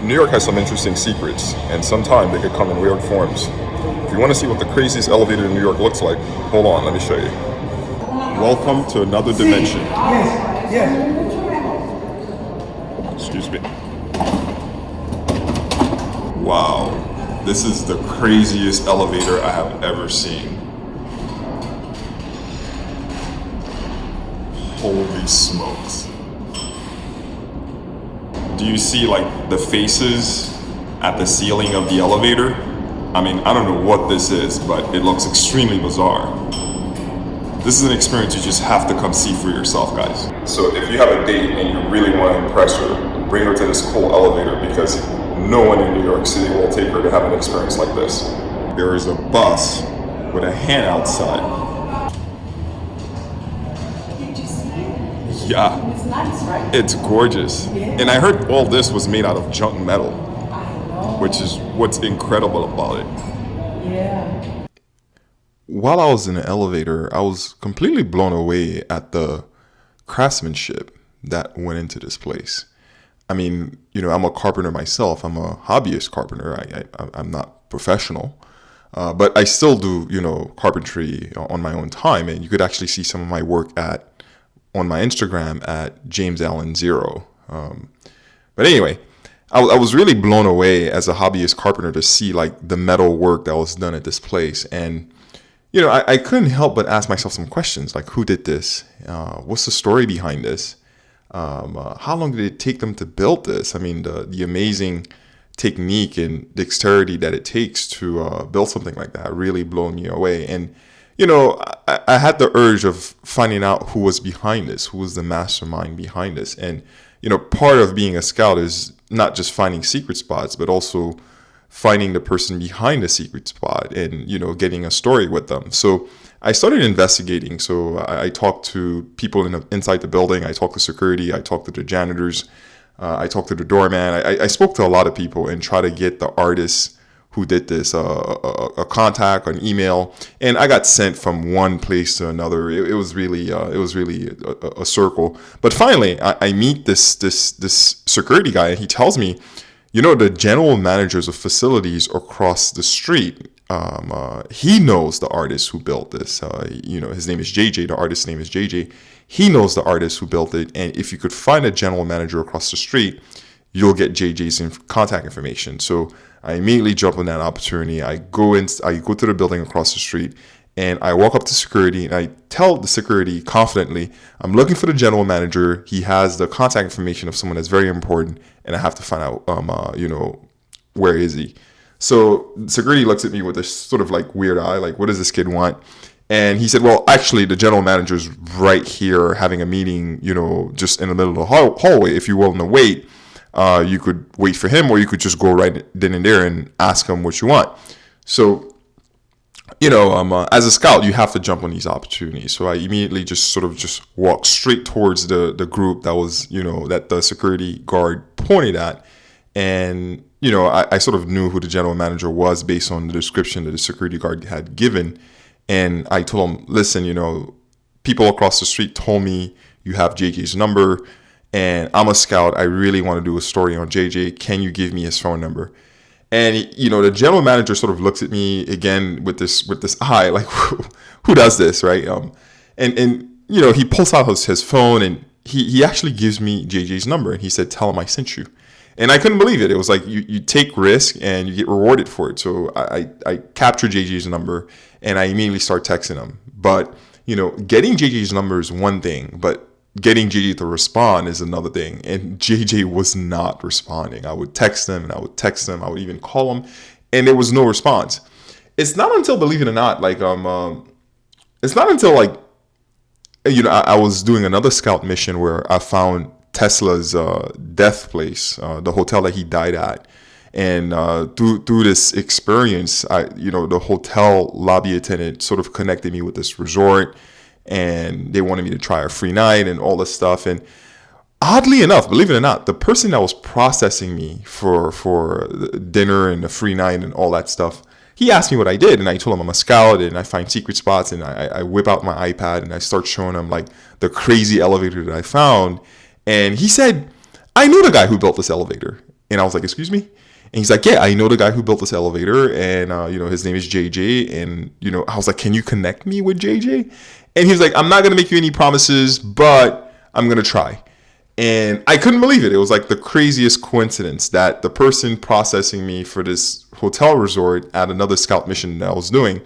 New York has some interesting secrets, and sometimes they could come in weird forms. If you want to see what the craziest elevator in New York looks like, hold on, let me show you. Welcome to another dimension. Excuse me. Wow, this is the craziest elevator I have ever seen. Holy smokes. Do you see like the faces at the ceiling of the elevator? I mean, I don't know what this is, but it looks extremely bizarre. This is an experience you just have to come see for yourself, guys. So if you have a date and you really want to impress her, bring her to this cool elevator because no one in New York City will take her to have an experience like this. There is a bus with a hand outside. Yeah. It's nice, right? It's gorgeous. Yeah. And I heard all this was made out of junk metal, which is what's incredible about it. Yeah. While I was in the elevator, I was completely blown away at the craftsmanship that went into this place. I mean, I'm a carpenter myself. I'm a hobbyist carpenter. I'm not professional. But I still do, carpentry on my own time. And you could actually see some of my work on my Instagram at JamesAllen0. But anyway, I was really blown away as a hobbyist carpenter to see like the metal work that was done at this place. And, I couldn't help but ask myself some questions like, who did this? What's the story behind this? How long did it take them to build this? I mean, the amazing technique and dexterity that it takes to build something like that really blew me away. And I had the urge of finding out who was behind this, who was the mastermind behind this. And, part of being a scout is not just finding secret spots, but also finding the person behind the secret spot and, getting a story with them. So I started investigating. So I talked to people inside the building. I talked to security. I talked to the janitors. I talked to the doorman. I spoke to a lot of people and try to get the artists who did this, a contact, an email, and I got sent from one place to another. It was really a circle. But finally, I meet this security guy, and he tells me, the general managers of facilities across the street, he knows the artist who built this. His name is JJ. The artist's name is JJ. He knows the artist who built it, and if you could find a general manager across the street, you'll get JJ's contact information. So I immediately jump on that opportunity. I go to the building across the street, and I walk up to security, and I tell the security confidently, I'm looking for the general manager. He has the contact information of someone that's very important, and I have to find out, where is he? So security looks at me with this sort of like weird eye, like, what does this kid want? And he said, well, actually, the general manager's right here having a meeting, just in the middle of the hallway. If you're willing to wait, you could wait for him, or you could just go right then and there and ask him what you want. So, as a scout, you have to jump on these opportunities. So I immediately just walked straight towards the group that was, that the security guard pointed at. And, I sort of knew who the general manager was based on the description that the security guard had given. And I told him, listen, people across the street told me you have JJ's number. And I'm a scout. I really want to do a story on JJ. Can you give me his phone number? And the general manager sort of looks at me again with this eye, like, who does this, right? And he pulls out his phone, and he actually gives me JJ's number, and he said, "Tell him I sent you." And I couldn't believe it. It was like you take risk and you get rewarded for it. So I captured JJ's number, and I immediately start texting him. But getting JJ's number is one thing, but getting JJ to respond is another thing. And JJ was not responding. I would text him, and I would text him. I would even call him, and there was no response. It's not until, believe it or not, it's not until I was doing another scout mission where I found Tesla's death place, the hotel that he died at. And through this experience, the hotel lobby attendant sort of connected me with this resort, and they wanted me to try a free night and all this stuff. And oddly enough, believe it or not, the person that was processing me for the dinner and the free night and all that stuff, he asked me what I did, and I told him I'm a scout and I find secret spots, and I whip out my iPad and I start showing him like the crazy elevator that I found. And he said, I knew the guy who built this elevator. And I was like, excuse me? And he's like, yeah, I know the guy who built this elevator, and his name is JJ. And I was like, can you connect me with JJ? And he was like, I'm not gonna make you any promises, but I'm gonna try. And I couldn't believe it. It was like the craziest coincidence that the person processing me for this hotel resort at another scout mission that I was doing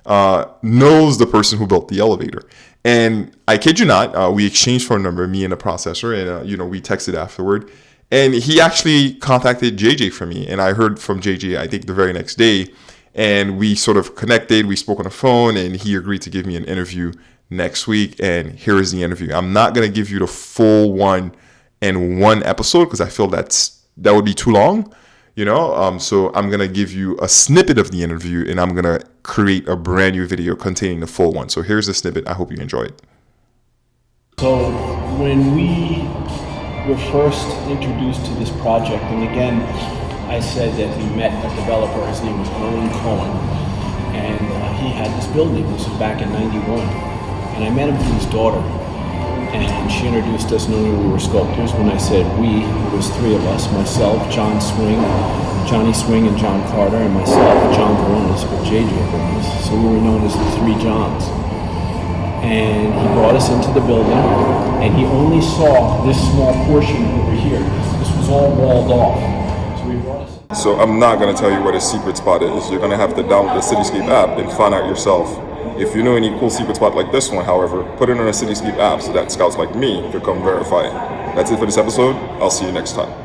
knows the person who built the elevator. And I kid you not, we exchanged phone number, me and the processor, and we texted afterward. And he actually contacted JJ for me, and I heard from JJ, I think, the very next day. And we sort of connected, we spoke on the phone, and he agreed to give me an interview next week. And here is the interview. I'm not going to give you the full one in one episode because I feel that would be too long, so I'm going to give you a snippet of the interview, and I'm going to create a brand new video containing the full one. So here's the snippet. I hope you enjoy it. So when we were first introduced to this project, and again, I said that we met a developer, his name was Owen Cohen, and he had this building. This was back in '91, and I met him through his daughter, and she introduced us knowing we were sculptors. When I said we, it was three of us, myself, Johnny Swing and John Carter, and myself, John Baronis, but JJ Baronis, so we were known as the Three Johns. And he brought us into the building, and he only saw this small portion over here. This was all walled off. So he brought us in. So I'm not going to tell you what his secret spot is. You're going to have to download the Cityscape app and find out yourself. If you know any cool secret spot like this one, however, put it on a Cityscape app so that scouts like me could come verify it. That's it for this episode. I'll see you next time.